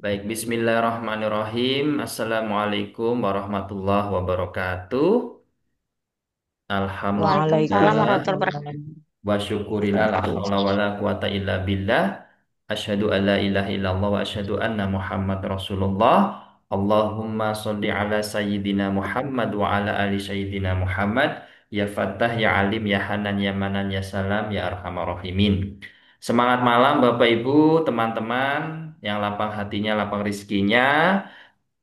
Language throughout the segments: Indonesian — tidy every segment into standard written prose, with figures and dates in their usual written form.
Baik, bismillahirrahmanirrahim. Assalamualaikum warahmatullahi wabarakatuh. Waalaikumsalam Alhamdulillah warahmatullahi wabarakatuh. wa syukurillah la haula wala quwata illa billah. Asyhadu an la ilaha illallah wa asyhadu anna Muhammad Rasulullah. Allahumma sholli ala sayyidina Muhammad wa ala ali sayyidina Muhammad. Ya Fattah, ya Alim, ya Hanan, ya Manan, ya Salam, ya Arhamar Rahimin. Semangat malam Bapak Ibu, teman-teman yang lapang hatinya, lapang rizkinya.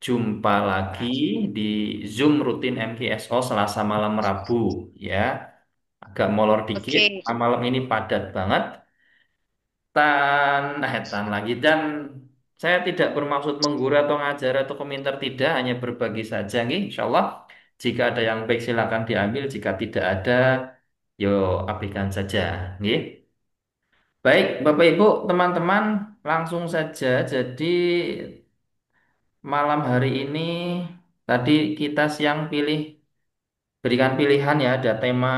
Jumpa lagi di Zoom rutin MKSO Selasa malam Rabu ya. Agak molor dikit, Oke, malam ini padat banget. Tan lagi dan saya tidak bermaksud menggurui atau ngajar atau komentar tidak, hanya berbagi saja nih. Insya Allah jika ada yang baik silakan diambil, jika tidak ada, yo abaikan saja, nih. Baik, Bapak Ibu, teman-teman, langsung saja. Jadi malam hari ini tadi kita siang berikan pilihan ya, ada tema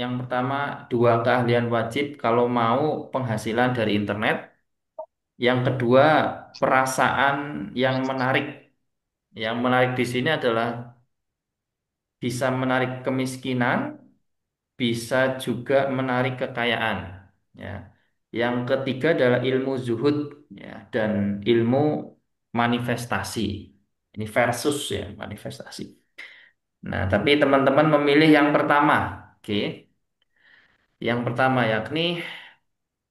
yang pertama dua keahlian wajib kalau mau penghasilan dari internet. Yang kedua perasaan yang menarik. Yang menarik di sini adalah bisa menarik kemiskinan, bisa juga menarik kekayaan. Ya. Yang ketiga adalah ilmu zuhud ya, dan ilmu manifestasi. Ini versus ya manifestasi. Nah, tapi teman-teman memilih yang pertama. Oke. Yang pertama yakni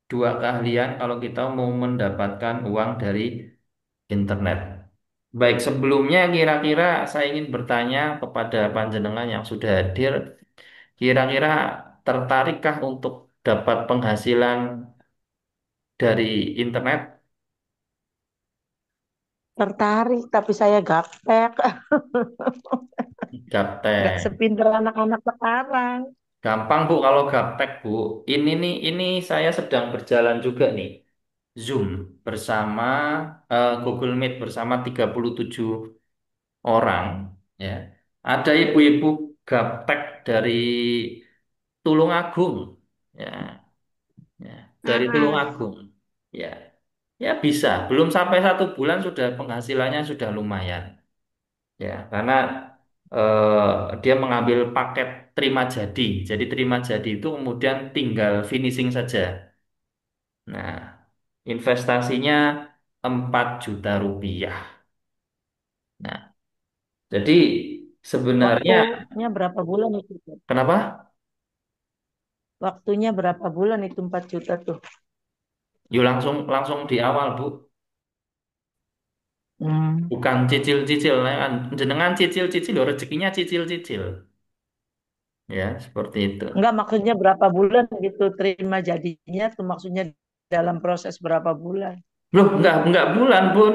dua keahlian kalau kita mau mendapatkan uang dari internet. Baik, sebelumnya kira-kira saya ingin bertanya kepada panjenengan yang sudah hadir, kira-kira tertarikkah untuk dapat penghasilan dari internet? tertarik tapi saya gaptek, nggak Gaptek. sepinter anak-anak sekarang. Gampang Bu kalau gaptek Bu. Ini saya sedang berjalan juga nih. Zoom bersama Google Meet bersama 37 orang ya. Ada ibu-ibu gaptek dari Tulungagung ya, ya, dari Ah, Tulungagung ya. Ya bisa, belum sampai 1 bulan sudah penghasilannya sudah lumayan ya, karena dia mengambil paket terima jadi. Jadi terima jadi itu kemudian tinggal finishing saja. Nah, investasinya 4 juta rupiah. Nah, jadi sebenarnya waktunya berapa bulan itu? kenapa? Waktunya berapa bulan itu 4 juta tuh? Yuk langsung langsung di awal Bu, Hmm. bukan cicil-cicil. Nah, kan jenengan cicil-cicil, loh, rezekinya cicil-cicil. Ya, seperti itu. Enggak, maksudnya berapa bulan gitu terima jadinya tuh, maksudnya dalam proses berapa bulan? Loh, enggak bulan, Bun.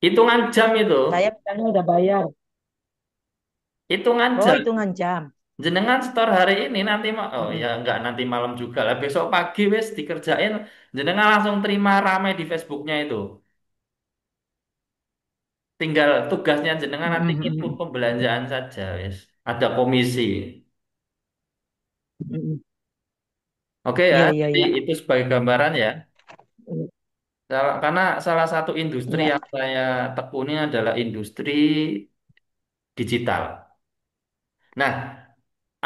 Hitungan jam itu. Saya misalnya udah bayar. Hitungan Oh, jam. hitungan jam. Jenengan store hari ini nanti oh ya Mm-mm. enggak nanti malam juga lah. Besok pagi wes dikerjain. Jenengan langsung terima ramai di Facebooknya itu. Tinggal tugasnya jenengan nanti input Mm-mm. pembelanjaan saja wes. Ada komisi. Mm-mm. Oke ya, Iya, iya, jadi iya. itu sebagai gambaran ya. Karena salah satu industri Iya. yang saya tekuni adalah industri digital. Nah,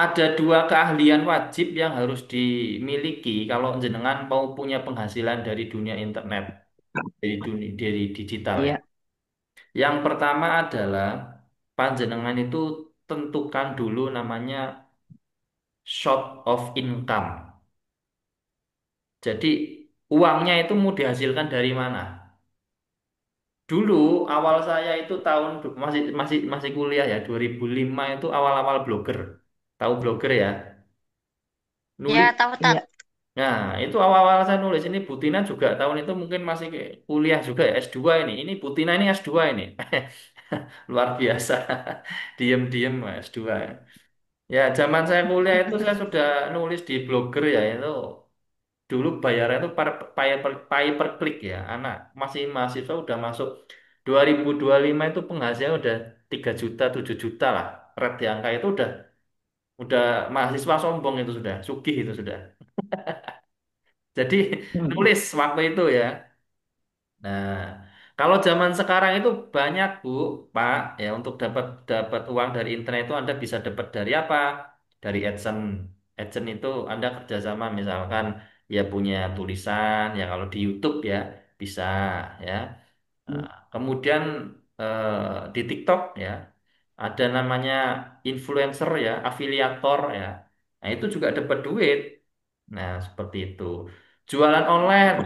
ada dua keahlian wajib yang harus dimiliki kalau jenengan mau punya penghasilan dari dunia internet, dari digital ya. Iya. Yang pertama adalah panjenengan itu tentukan dulu namanya short of income. Jadi uangnya itu mau dihasilkan dari mana? Dulu awal saya itu tahun masih masih masih kuliah ya 2005 itu awal-awal blogger. Tahu blogger ya? Ya, Nulis. tahu. Iya. Nah, itu awal-awal saya nulis ini Butina juga tahun itu mungkin masih kuliah juga ya S2 ini. Ini Butina ini S2 ini. Luar biasa. Diem-diem S2. Ya, zaman saya kuliah itu saya sudah nulis di blogger ya itu. Dulu bayarnya itu per klik ya. Anak masih mahasiswa udah masuk 2025 itu penghasilan udah 3 juta, 7 juta lah. Red di angka itu udah mahasiswa sombong itu sudah, sugih itu sudah. Jadi Mm-mm. nulis waktu itu ya. Nah, Kalau zaman sekarang itu banyak Bu, Pak, ya untuk dapat dapat uang dari internet itu Anda bisa dapat dari apa? Dari AdSense. AdSense itu Anda kerjasama misalkan ya punya tulisan ya kalau di YouTube ya bisa ya. Nah, kemudian di TikTok ya ada namanya influencer ya, afiliator ya. Nah, itu juga dapat duit. Nah, seperti itu. Jualan online.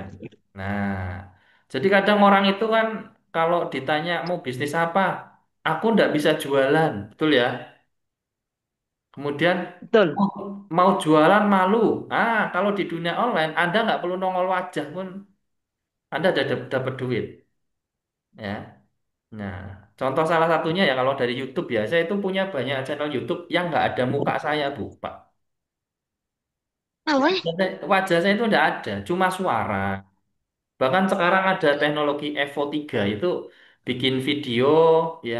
Nah, jadi kadang orang itu kan kalau ditanya mau bisnis apa, aku ndak bisa jualan, betul ya? Kemudian Betul. oh, mau jualan malu. Kalau di dunia online, Anda nggak perlu nongol wajah pun, Anda udah dapat duit, ya. Nah, contoh salah satunya ya kalau dari YouTube ya, saya itu punya banyak channel YouTube yang nggak ada muka saya, Bu, Pak. Apa? Wajah saya itu nggak ada, cuma suara. Bahkan sekarang ada teknologi Evo 3 itu bikin video ya,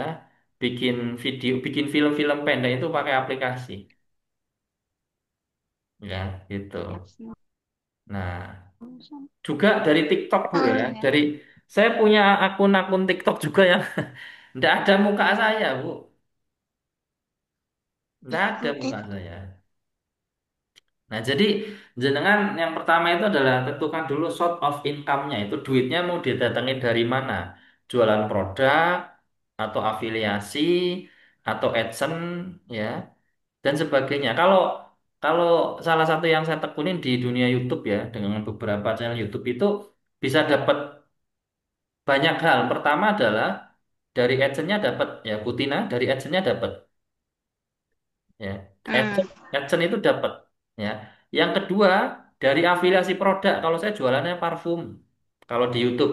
bikin film-film pendek itu pakai aplikasi. Ya, gitu. Nah, juga dari TikTok Bu ya. Dari saya punya akun-akun TikTok juga yang nggak ada muka saya, Bu. Nggak ada muka saya. Nah, jadi jenengan yang pertama itu adalah tentukan dulu source of income-nya itu duitnya mau didatengin dari mana? Jualan produk atau afiliasi atau AdSense ya dan sebagainya. Kalau kalau salah satu yang saya tekunin di dunia YouTube ya dengan beberapa channel YouTube itu bisa dapat banyak hal. Pertama adalah dari AdSense-nya dapat ya Putina dari AdSense-nya dapat ya. Hmm. AdSense itu dapat ya. Yang kedua dari afiliasi produk. Kalau saya jualannya parfum. Kalau di YouTube.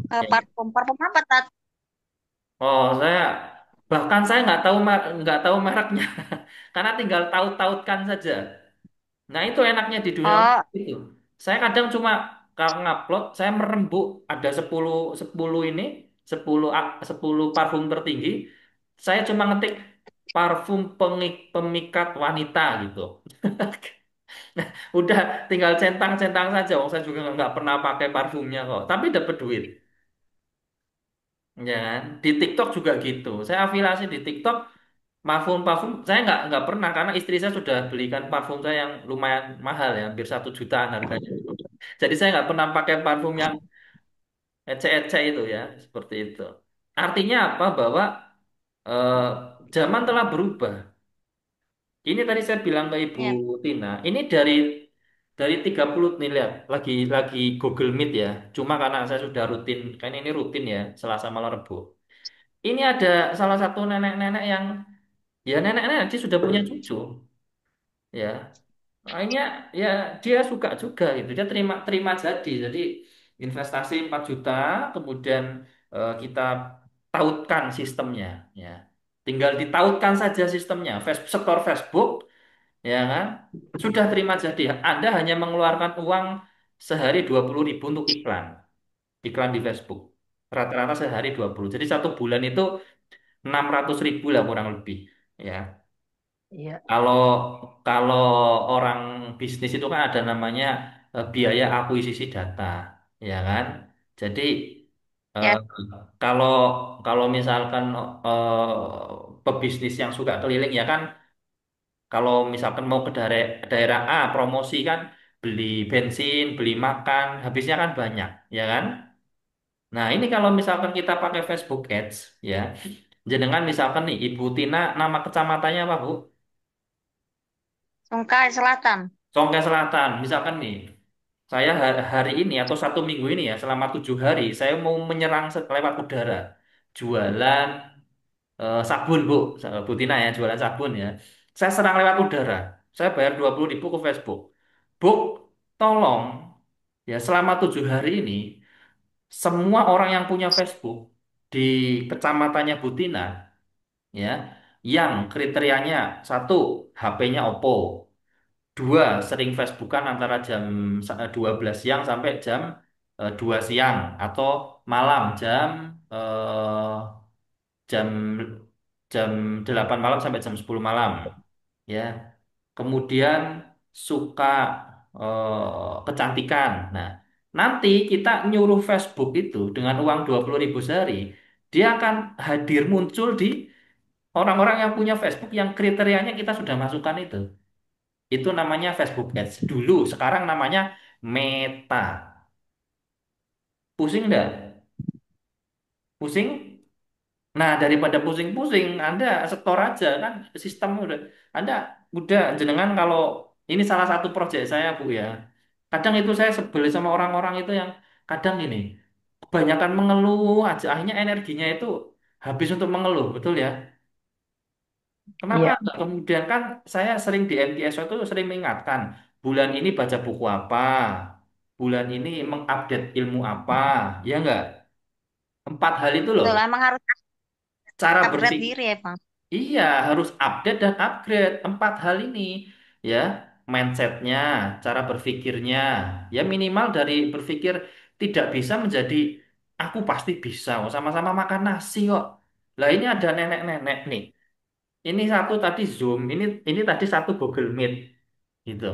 Ya. Parfum, parfum apa tat? Oh, bahkan saya nggak tahu mereknya karena tinggal taut-tautkan saja. Nah, itu enaknya di dunia Oh, itu. Saya kadang cuma kalau ngupload, saya merembuk ada 10 10 ini, 10 parfum tertinggi. Saya cuma ngetik parfum pemikat wanita gitu. Udah tinggal centang-centang saja. Wong saya juga nggak pernah pakai parfumnya kok, tapi dapat duit. Ya kan? Di TikTok juga gitu. Saya afiliasi di TikTok parfum-parfum saya nggak pernah karena istri saya sudah belikan parfum saya yang lumayan mahal ya, hampir 1 jutaan harganya. Jadi saya nggak pernah pakai parfum yang ecek-ecek itu ya, seperti itu. Artinya apa? Bahwa eh, zaman telah berubah. Ini tadi saya bilang ke Ibu ya. Tina, ini dari 30 nih lihat, lagi Google Meet ya. Cuma karena saya sudah rutin, kan ini rutin ya, Selasa malam Rebo. Ini ada salah satu nenek-nenek yang ya nenek-nenek dia sudah punya cucu ya. Akhirnya ya dia suka juga gitu. Dia terima terima jadi investasi 4 juta kemudian kita tautkan sistemnya ya. Tinggal ditautkan saja sistemnya. Store Facebook ya kan sudah terima jadi. Anda hanya mengeluarkan uang sehari 20.000 untuk iklan di Facebook. Rata-rata sehari 20. Jadi 1 bulan itu 600.000 lah kurang lebih ya. Iya, Kalau kalau orang bisnis itu kan ada namanya biaya akuisisi data, ya kan? Jadi eh, Ya, kalau kalau misalkan pebisnis yang suka keliling ya kan, kalau misalkan mau ke daerah A promosi kan, beli bensin, beli makan, habisnya kan banyak, ya kan? Nah ini kalau misalkan kita pakai Facebook Ads, ya, jenengan misalkan nih Ibu Tina, nama kecamatannya apa Bu? Songkai Selatan. Songke Selatan, misalkan nih, saya hari ini atau 1 minggu ini ya, selama 7 hari, saya mau menyerang lewat udara, jualan sabun Bu, Bu Tina ya, jualan sabun ya. Saya serang lewat udara, saya bayar 20.000 ke Facebook. Bu, tolong ya selama 7 hari ini, semua orang yang punya Facebook di kecamatannya Bu Tina, ya, yang kriterianya satu, HP-nya Oppo. Dua, sering Facebookan antara jam 12 siang sampai jam 2 siang atau malam jam jam 8 malam sampai jam 10 malam ya. Kemudian suka kecantikan. Nah, Nanti kita nyuruh Facebook itu dengan uang 20.000 sehari, dia akan hadir muncul di orang-orang yang punya Facebook yang kriterianya kita sudah masukkan itu. Itu namanya Facebook Ads. Dulu, sekarang namanya Meta. Pusing enggak? Pusing? Nah, daripada pusing-pusing, Anda setor aja kan sistem Anda udah jenengan kalau ini salah satu proyek saya, Bu ya. Kadang itu saya sebel sama orang-orang itu yang kadang ini kebanyakan mengeluh aja, akhirnya energinya itu habis untuk mengeluh, betul ya? Kenapa Iya. enggak? Kemudian kan saya sering di MTSO itu sering mengingatkan, bulan ini baca buku apa, bulan ini mengupdate ilmu apa, ya enggak? 4 hal itu loh. Betul, emang harus Cara upgrade berpikir, diri emang. iya harus update dan upgrade 4 hal ini, ya mindsetnya, cara berpikirnya, ya minimal dari berpikir tidak bisa menjadi aku pasti bisa, kok sama-sama makan nasi kok. Lah ini ada nenek-nenek nih. Ini satu tadi Zoom, ini tadi satu Google Meet, gitu.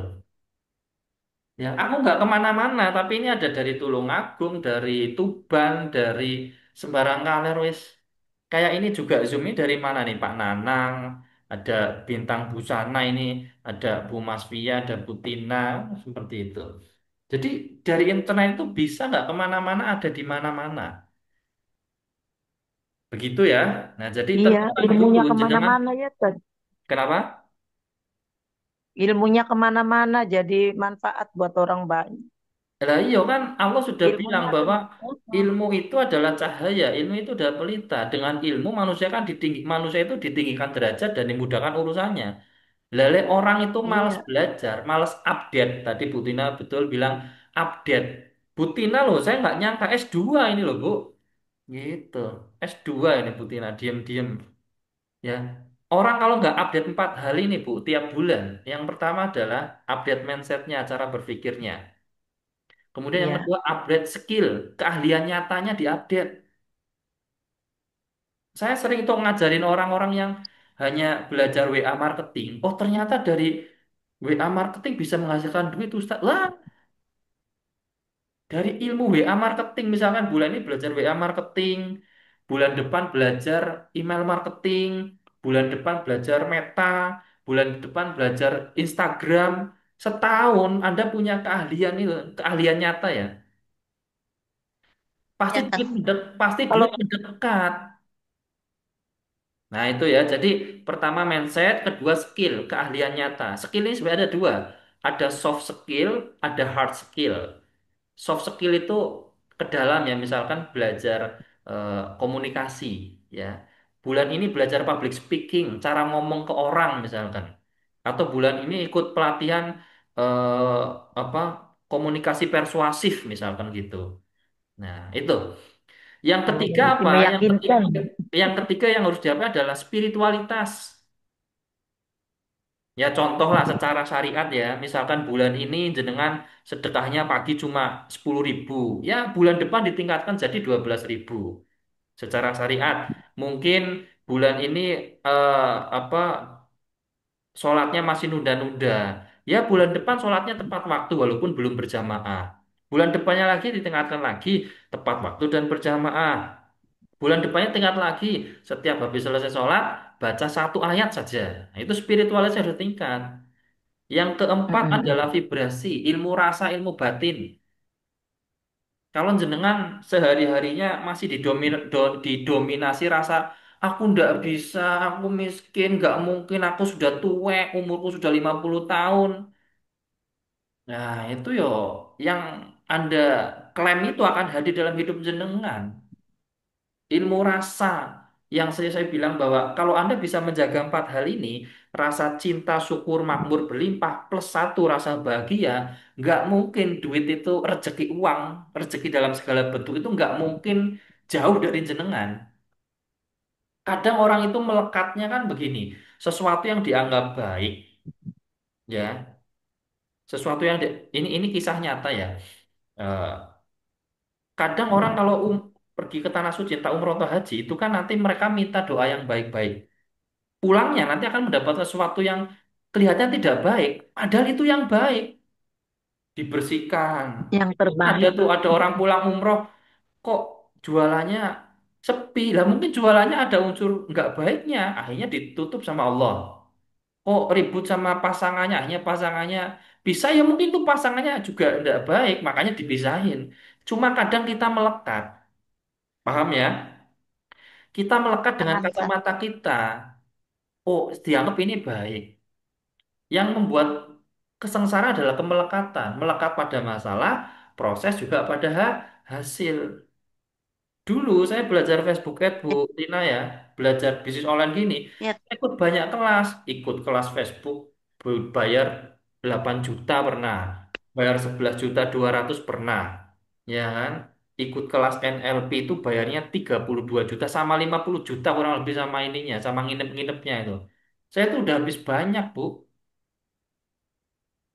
Ya, aku nggak kemana-mana, tapi ini ada dari Tulungagung, dari Tuban, dari sembarang kaler wis. Kayak ini juga Zoom ini dari mana nih Pak Nanang, ada Bintang Busana ini, ada Bu Masfia, ada Bu Tina, seperti itu. Jadi dari internet itu bisa nggak kemana-mana, ada di mana-mana. Begitu ya. Nah, jadi Iya, tentukan dulu ilmunya jenengan. kemana-mana ya, Tad. Kenapa? Ilmunya kemana-mana jadi manfaat buat orang banyak. Lah iya kan Allah sudah bilang Ilmunya ada bahwa di mana? ilmu itu adalah cahaya, ilmu itu adalah pelita. Dengan ilmu manusia kan manusia itu ditinggikan derajat dan dimudahkan urusannya. Lele orang itu malas Iya, belajar, malas update. Tadi Bu Tina betul bilang update. Bu Tina loh, saya nggak nyangka S2 ini loh Bu. Gitu. S2 ini Bu Tina, diam-diam. Ya. Orang kalau nggak update 4 hal ini Bu, tiap bulan. Yang pertama adalah update mindsetnya, cara berpikirnya. Kemudian yang iya, kedua, upgrade skill, keahlian nyatanya diupdate. Saya sering tuh ngajarin orang-orang yang hanya belajar WA marketing. Oh, ternyata dari WA marketing bisa menghasilkan duit, Ustaz. Lah, dari ilmu WA marketing, misalkan bulan ini belajar WA marketing, bulan depan belajar email marketing, bulan depan belajar Meta, bulan depan belajar Instagram. Setahun Anda punya keahlian itu, keahlian nyata ya. Pasti Ya, duit Kang. pasti kalau duit mendekat. Nah, itu ya. Jadi, pertama mindset, kedua skill, keahlian nyata. Skill ini sebenarnya ada dua. Ada soft skill, ada hard skill. Soft skill itu ke dalam ya, misalkan belajar komunikasi ya. Bulan ini belajar public speaking, cara ngomong ke orang misalkan. Atau bulan ini ikut pelatihan eh, apa komunikasi persuasif misalkan gitu. Nah, itu. Yang ketiga mesti apa? meyakinkan. Yang ketiga yang harus diapa adalah spiritualitas. Ya contoh lah secara syariat ya, misalkan bulan ini jenengan sedekahnya pagi cuma 10.000, ya bulan depan ditingkatkan jadi 12.000. Secara syariat, mungkin bulan ini apa sholatnya masih nunda-nunda, ya bulan depan sholatnya tepat waktu walaupun belum berjamaah. Bulan depannya lagi ditingkatkan lagi tepat waktu dan berjamaah. Bulan depannya tingkat lagi. Setiap habis selesai sholat, baca satu ayat saja. Nah, itu spiritualitasnya harus tingkat. Yang keempat Mm-mm. adalah vibrasi, ilmu rasa, ilmu batin. Kalau jenengan sehari-harinya masih didominasi rasa, aku ndak bisa, aku miskin, nggak mungkin, aku sudah tua, umurku sudah 50 tahun. Nah, itu yo yang Anda klaim itu akan hadir dalam hidup jenengan. Ilmu rasa yang saya bilang bahwa kalau Anda bisa menjaga 4 hal ini, rasa cinta, syukur, makmur, berlimpah, plus satu rasa bahagia, nggak mungkin duit itu rezeki uang, rezeki dalam segala bentuk itu nggak mungkin jauh dari jenengan. Kadang orang itu melekatnya kan begini, sesuatu yang dianggap baik, ya, sesuatu yang ini kisah nyata ya. Eh, Kadang orang kalau pergi ke tanah suci, entah umroh atau haji, itu kan nanti mereka minta doa yang baik-baik. Pulangnya nanti akan mendapat sesuatu yang kelihatannya tidak baik, padahal itu yang baik. dibersihkan. Yang Ada terbaik. tuh ada orang pulang umroh kok jualannya sepi lah, mungkin jualannya ada unsur nggak baiknya, akhirnya ditutup sama Allah. Kok ribut sama pasangannya, akhirnya pasangannya bisa, ya mungkin tuh pasangannya juga nggak baik makanya dipisahin. Cuma kadang kita melekat, paham ya, kita melekat dengan Paham, Kak. kacamata kita, oh dianggap ini baik. Yang membuat kesengsara adalah kemelekatan, melekat pada masalah, proses juga pada hasil. Dulu saya belajar Facebook Ad, Bu Tina ya, belajar bisnis online gini, Ya, saya ikut banyak kelas, ikut kelas Facebook, bayar 8 juta pernah, bayar 11 juta 200 pernah, ya kan? Ikut kelas NLP itu bayarnya 32 juta sama 50 juta kurang lebih sama ininya, sama nginep-nginepnya itu. Saya tuh udah habis banyak, Bu.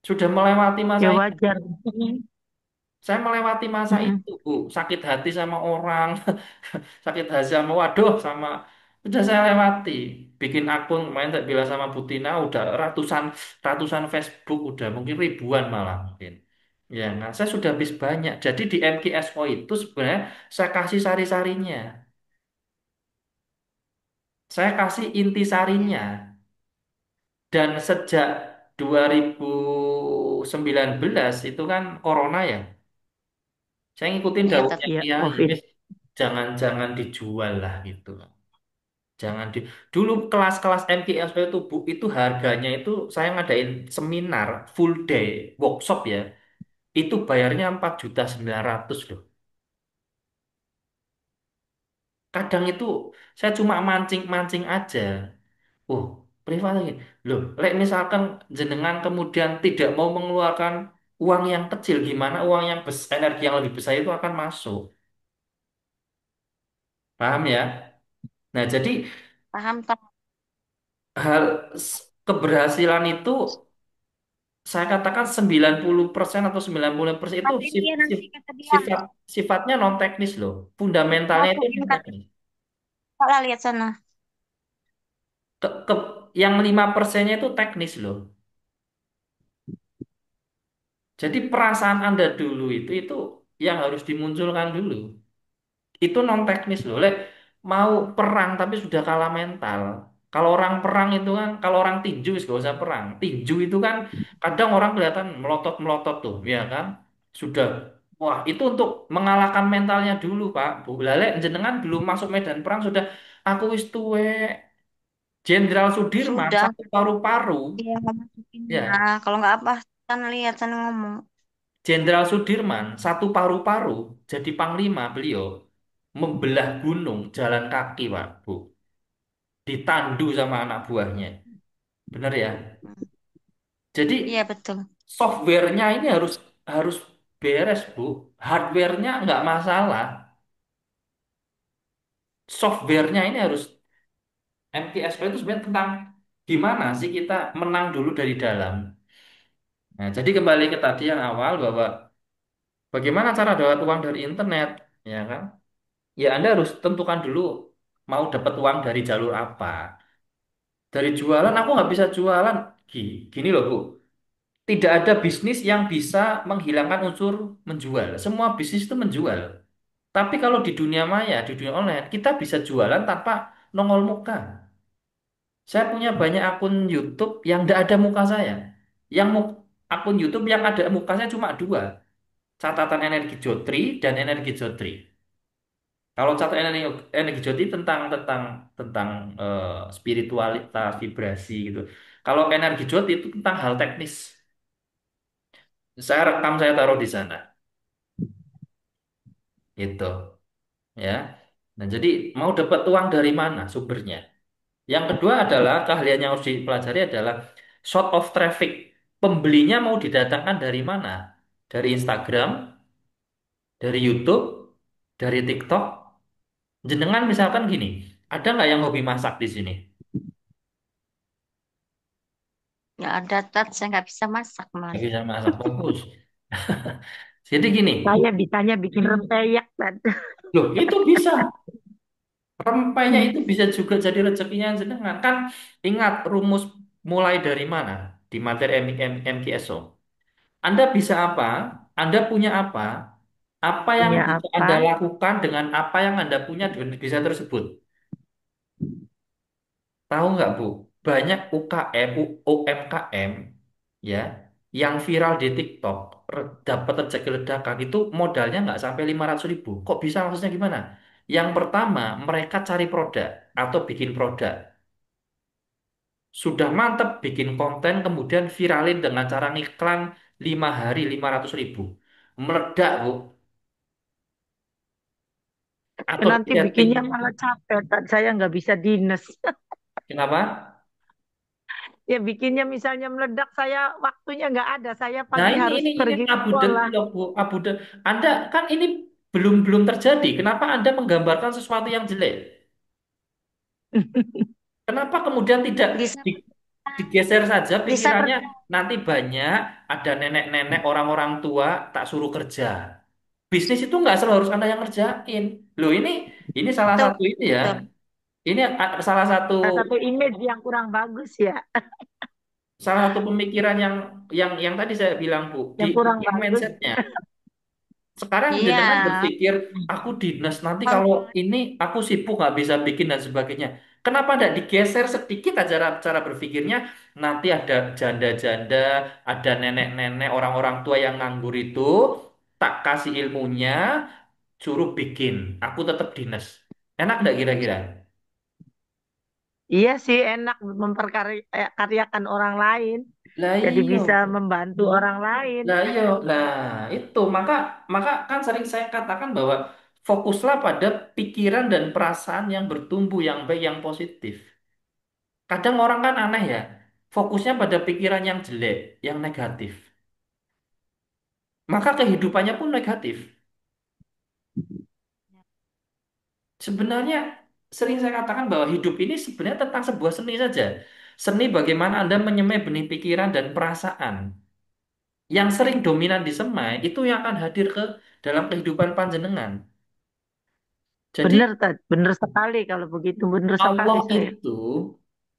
Sudah melewati masa ya itu. wajar. Saya melewati masa Mm-mm. itu, Bu. Sakit hati sama orang, sakit hati sama waduh sama udah saya lewati. Bikin akun main tak bilang sama Butina udah ratusan ratusan Facebook udah mungkin ribuan malah mungkin. Ya, nah saya sudah habis banyak. Jadi di MKSO itu sebenarnya saya kasih sari-sarinya. Saya kasih Ya, intisarinya. Dan sejak 2019 itu kan corona ya. Saya ngikutin iya dawuhnya tapi ya Kiai, COVID. wis jangan-jangan dijual lah gitu. Jangan di dulu kelas-kelas MKSP itu Bu itu harganya itu saya ngadain seminar full day workshop ya. Itu bayarnya 4.900.000 loh. Kadang itu saya cuma mancing-mancing aja. Oh, privat lagi. Loh, lek misalkan jenengan kemudian tidak mau mengeluarkan uang yang kecil gimana uang yang energi yang lebih besar itu akan masuk. Paham ya? Nah, jadi Paham, Kak. hal keberhasilan itu saya katakan 90% atau 90% itu Tapi dia nanti kata dia sifat sifatnya non teknis loh. Fundamentalnya itu lakuin non kata teknis. Kak lihat sana. Ke, yang 5%-nya itu teknis loh. Jadi perasaan Anda dulu itu yang harus dimunculkan dulu. Itu non teknis loh. Lek mau perang tapi sudah kalah mental. Kalau orang perang itu kan, kalau orang tinju wis gak usah perang. Tinju itu kan kadang orang kelihatan melotot-melotot tuh, ya kan? Sudah, wah itu untuk mengalahkan mentalnya dulu Pak. Bu Lale jenengan belum masuk medan perang sudah aku wis tuwe. Jenderal Sudirman Sudah, satu paru-paru, dia masukin ya. ya. Kalau nggak apa, sana lihat sana ngomong. Jenderal Sudirman satu paru-paru jadi panglima beliau membelah gunung jalan kaki Pak, Bu. Ditandu sama anak buahnya. Benar ya? Jadi Iya betul. softwarenya ini harus harus beres, Bu. Hardwarenya nggak masalah. Softwarenya ini harus MTSO itu sebenarnya tentang gimana sih kita menang dulu dari dalam. Nah, jadi kembali ke tadi yang awal bahwa bagaimana cara dapat uang dari internet, ya kan? Ya Anda harus tentukan dulu mau dapat uang dari jalur apa. Dari jualan aku nggak bisa jualan. Gini loh, Bu. Tidak ada bisnis yang bisa menghilangkan unsur menjual. Semua bisnis itu menjual. Tapi kalau di dunia maya, di dunia online, kita bisa jualan tanpa nongol muka. Saya punya banyak akun YouTube yang tidak ada muka saya. Yang akun YouTube yang ada mukanya cuma dua. Catatan energi Jotri dan energi Jotri. Kalau catatan energi Jotri tentang tentang tentang spiritualitas, vibrasi gitu. Kalau energi Jotri itu tentang hal teknis. Saya rekam, saya taruh di sana. Gitu. Ya. Nah, jadi mau dapat uang dari mana sumbernya? Yang kedua adalah keahlian yang harus dipelajari adalah source of traffic. Pembelinya mau didatangkan dari mana? Dari Instagram, dari YouTube, dari TikTok. Jenengan misalkan gini, ada nggak yang hobi masak di sini? Ya ada tat, saya nggak bisa masak Nggak mas. bisa masak, bagus. Jadi gini, Saya bisanya bikin rempeyek tat. loh itu bisa. Rempeynya itu bisa juga jadi rezekinya jenengan. Kan ingat rumus mulai dari mana? Di materi MKSO. Anda bisa apa? Anda punya apa? Apa yang Punya bisa apa? Anda lakukan dengan apa yang Anda punya di desa tersebut? Tahu nggak, Bu? Banyak UKM, UMKM ya, yang viral di TikTok, dapat rezeki ledakan itu modalnya nggak sampai 500.000. Kok bisa maksudnya gimana? Yang pertama, mereka cari produk atau bikin produk. Sudah mantep bikin konten, kemudian viralin dengan cara ngiklan 5 hari 500.000. Meledak, Bu. Atau Nanti dia bikinnya malah capek. Saya nggak bisa dinas. kenapa? Ya bikinnya misalnya meledak, saya waktunya nggak ada. Saya Nah, pagi ini harus ini ini pergi Abu sekolah. loh, Bu. Anda kan ini belum belum terjadi. Kenapa Anda menggambarkan sesuatu yang jelek? Kenapa kemudian tidak Bisa di- digeser saja bisa pikirannya kerja. nanti banyak ada nenek-nenek orang-orang tua tak suruh kerja. Bisnis itu nggak selalu harus Anda yang ngerjain. Loh, ini salah Betul, satu ini ya. betul. Ini salah satu Salah satu image yang kurang bagus ya. salah satu pemikiran yang tadi saya bilang, Bu, Yang kurang diubah bagus. mindsetnya. Sekarang Iya, jenengan berpikir, aku dinas nanti Meng- kalau ini aku sibuk nggak bisa bikin dan sebagainya. Kenapa tidak digeser sedikit aja cara berpikirnya? Nanti ada janda-janda, ada nenek-nenek, orang-orang tua yang nganggur itu, tak kasih ilmunya, suruh bikin. Aku tetap dinas. Enak nggak kira-kira? Iya sih, enak memperkaryakan orang lain. Lah Jadi iya. bisa membantu orang lain. Lah iya, lah itu maka maka kan sering saya katakan bahwa fokuslah pada pikiran dan perasaan yang bertumbuh yang baik yang positif. Kadang orang kan aneh ya, fokusnya pada pikiran yang jelek, yang negatif. Maka kehidupannya pun negatif. Sebenarnya sering saya katakan bahwa hidup ini sebenarnya tentang sebuah seni saja. Seni bagaimana Anda menyemai benih pikiran dan perasaan. Yang sering dominan disemai itu yang akan hadir ke dalam kehidupan panjenengan. Bener, Jadi Tad. Bener sekali kalau begitu. Bener Allah sekali saya. itu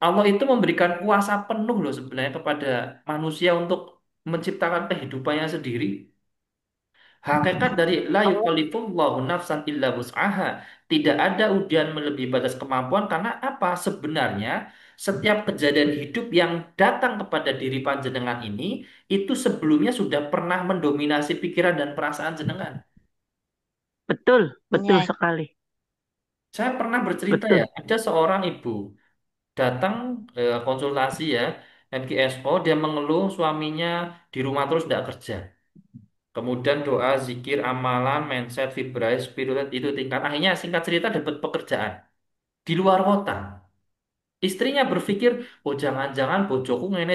Allah itu memberikan kuasa penuh loh sebenarnya kepada manusia untuk menciptakan kehidupannya sendiri. Hakikat dari la Allah, yukallifullahu nafsan illa wus'aha. Tidak ada ujian melebihi batas kemampuan karena apa? Sebenarnya setiap kejadian hidup yang datang kepada diri panjenengan ini itu sebelumnya sudah pernah mendominasi pikiran dan perasaan jenengan. betul, betul iya, sekali. Saya pernah bercerita ya, Betul. ada seorang ibu datang konsultasi ya MGSO, dia mengeluh suaminya di rumah terus tidak kerja, kemudian doa zikir amalan mindset vibration spiritual itu tingkat akhirnya singkat cerita dapat pekerjaan di luar kota. Istrinya berpikir, oh jangan-jangan bojoku ngene,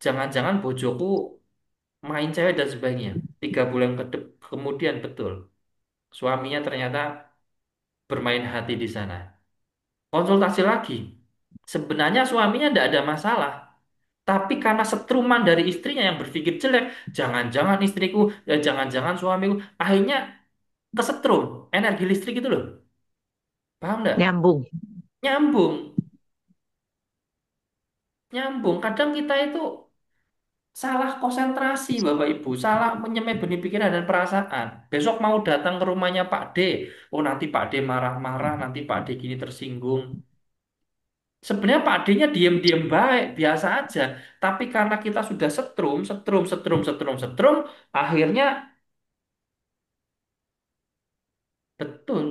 jangan-jangan bojoku main cewek dan sebagainya. 3 bulan kemudian betul suaminya ternyata bermain hati di sana. Konsultasi lagi, sebenarnya suaminya tidak ada masalah. Tapi karena setruman dari istrinya yang berpikir jelek, jangan-jangan istriku, ya jangan-jangan suamiku, akhirnya kesetrum, energi listrik itu loh. Paham nggak? Nyambung. Nyambung, nyambung. Kadang kita itu salah konsentrasi, Bapak Ibu, salah menyemai benih pikiran dan perasaan. Besok mau datang ke rumahnya Pak D, oh nanti Pak D marah-marah, nanti Pak D gini tersinggung. Sebenarnya Pak D-nya diam-diam baik, biasa aja. Tapi karena kita sudah setrum, akhirnya betul.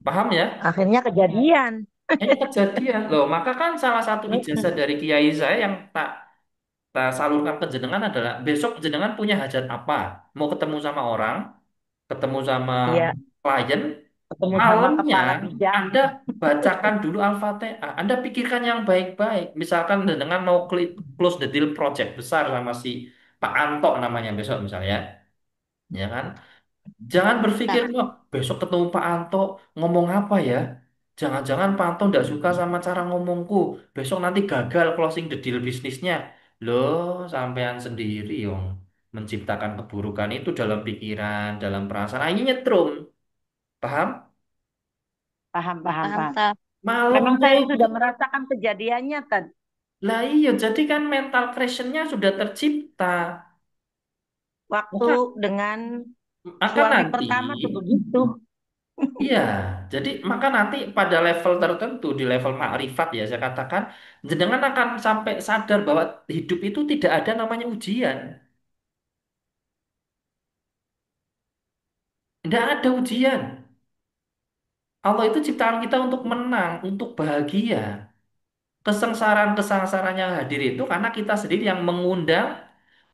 Paham ya? Akhirnya kejadian. Ini kejadian loh. Maka kan salah satu ijazah Mm-mm. dari kiai saya yang tak tak salurkan ke jenengan adalah besok jenengan punya hajat apa? Mau ketemu sama orang, ketemu sama Iya, klien, ketemu sama malamnya kepala bidang. Anda bacakan dulu Al-Fatihah. Anda pikirkan yang baik-baik. Misalkan jenengan mau close the deal project besar sama si Pak Anto namanya besok misalnya, ya kan? Jangan berpikir, Kak. wah, besok ketemu Pak Anto ngomong apa ya? Jangan-jangan Pak Anto tidak suka sama cara ngomongku. Besok nanti gagal closing the deal bisnisnya. Loh, sampean sendiri yang menciptakan keburukan itu dalam pikiran, dalam perasaan. Akhirnya nyetrum. Paham? Paham, paham, Paham, paham. Kak. Memang Malamnya saya itu. sudah merasakan kejadiannya, Tad. Lah iya, jadi kan mental crashnya sudah tercipta. waktu Maka, dengan maka suami nanti, pertama tuh begitu. iya, jadi maka nanti pada level tertentu, di level makrifat ya, saya katakan, jenengan akan sampai sadar bahwa hidup itu tidak ada namanya ujian. Tidak ada ujian. Allah itu ciptaan kita untuk menang, untuk bahagia. Kesengsaraan-kesengsaraan yang hadir itu karena kita sendiri yang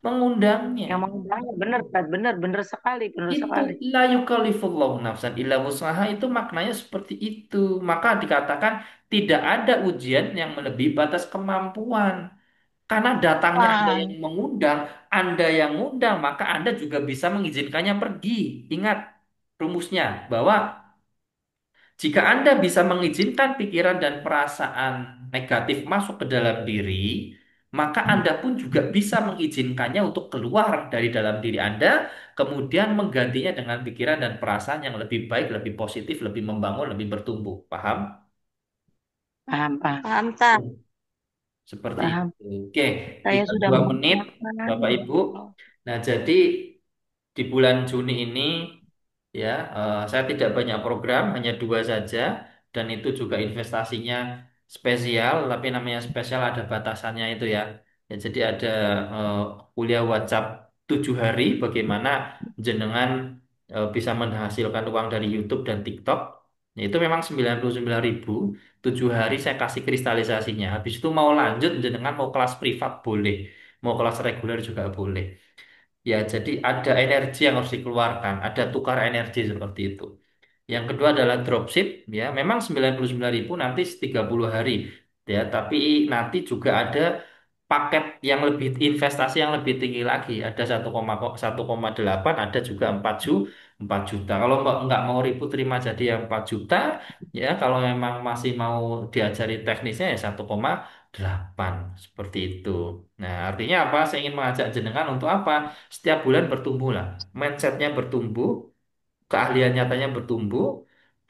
mengundangnya. Yang mengundangnya benar kan, benar, benar Itu sekali. la yukallifullahu nafsan illa wus'aha itu maknanya seperti itu. Maka dikatakan tidak ada ujian yang melebihi batas kemampuan. Karena datangnya Anda Wah, yang mengundang, Anda yang ngundang, maka Anda juga bisa mengizinkannya pergi. Ingat rumusnya bahwa jika Anda bisa mengizinkan pikiran dan perasaan negatif masuk ke dalam diri, maka Anda pun juga bisa mengizinkannya untuk keluar dari dalam diri Anda, kemudian menggantinya dengan pikiran dan perasaan yang lebih baik, lebih positif, lebih membangun, lebih bertumbuh. Paham? paham, paham. Paham, tak? Seperti Paham. itu. Oke, Saya tinggal sudah 2 menit, mendengarkan. Bapak Ibu. Nah, jadi di bulan Juni ini ya, saya tidak banyak program, hanya 2 saja, dan itu juga investasinya spesial, tapi namanya spesial ada batasannya itu ya. Ya, jadi ada eh, kuliah WhatsApp 7 hari, bagaimana jenengan bisa menghasilkan uang dari YouTube dan TikTok. Ya, itu memang 99.000, 7 hari saya kasih kristalisasinya. Habis itu mau lanjut, jenengan mau kelas privat boleh, mau kelas reguler juga boleh. Ya, jadi ada energi yang harus dikeluarkan, ada tukar energi seperti itu. Yang kedua adalah dropship, ya. Memang 99.000 nanti 30 hari, ya. Tapi nanti juga ada paket yang lebih investasi yang lebih tinggi lagi. Ada 1,8, ada juga 4 juta. Kalau nggak mau ribut terima jadi yang 4 juta, ya. Kalau memang masih mau diajari teknisnya ya 1,8 seperti itu. Nah, artinya apa? Saya ingin mengajak jenengan untuk apa? Setiap bulan bertumbuh lah. Mindsetnya bertumbuh, keahlian nyatanya bertumbuh,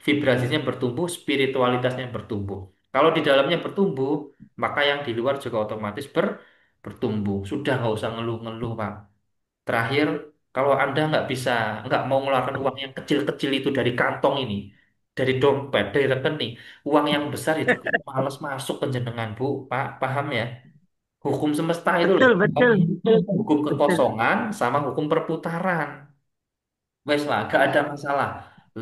vibrasinya bertumbuh, spiritualitasnya bertumbuh. Kalau di dalamnya bertumbuh, maka yang di luar juga otomatis bertumbuh. Sudah nggak usah ngeluh-ngeluh, Pak. Terakhir, kalau Anda nggak mau mengeluarkan uang yang kecil-kecil itu dari kantong ini, dari dompet, dari rekening, uang yang besar itu males masuk ke jenengan, Bu, Pak, paham ya? Hukum semesta itu loh, Betul, betul, betul, hukum betul. kekosongan sama hukum perputaran. Wes lah, gak ada masalah.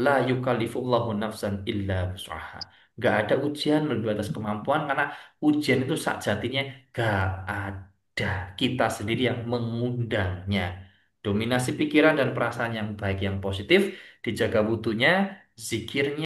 La yukallifullahu nafsan illa wus'aha. Gak ada ujian lebih atas kemampuan karena ujian itu sak jatinya gak ada. Kita sendiri yang mengundangnya. Dominasi pikiran dan perasaan yang baik, yang positif, dijaga wudunya, zikirnya.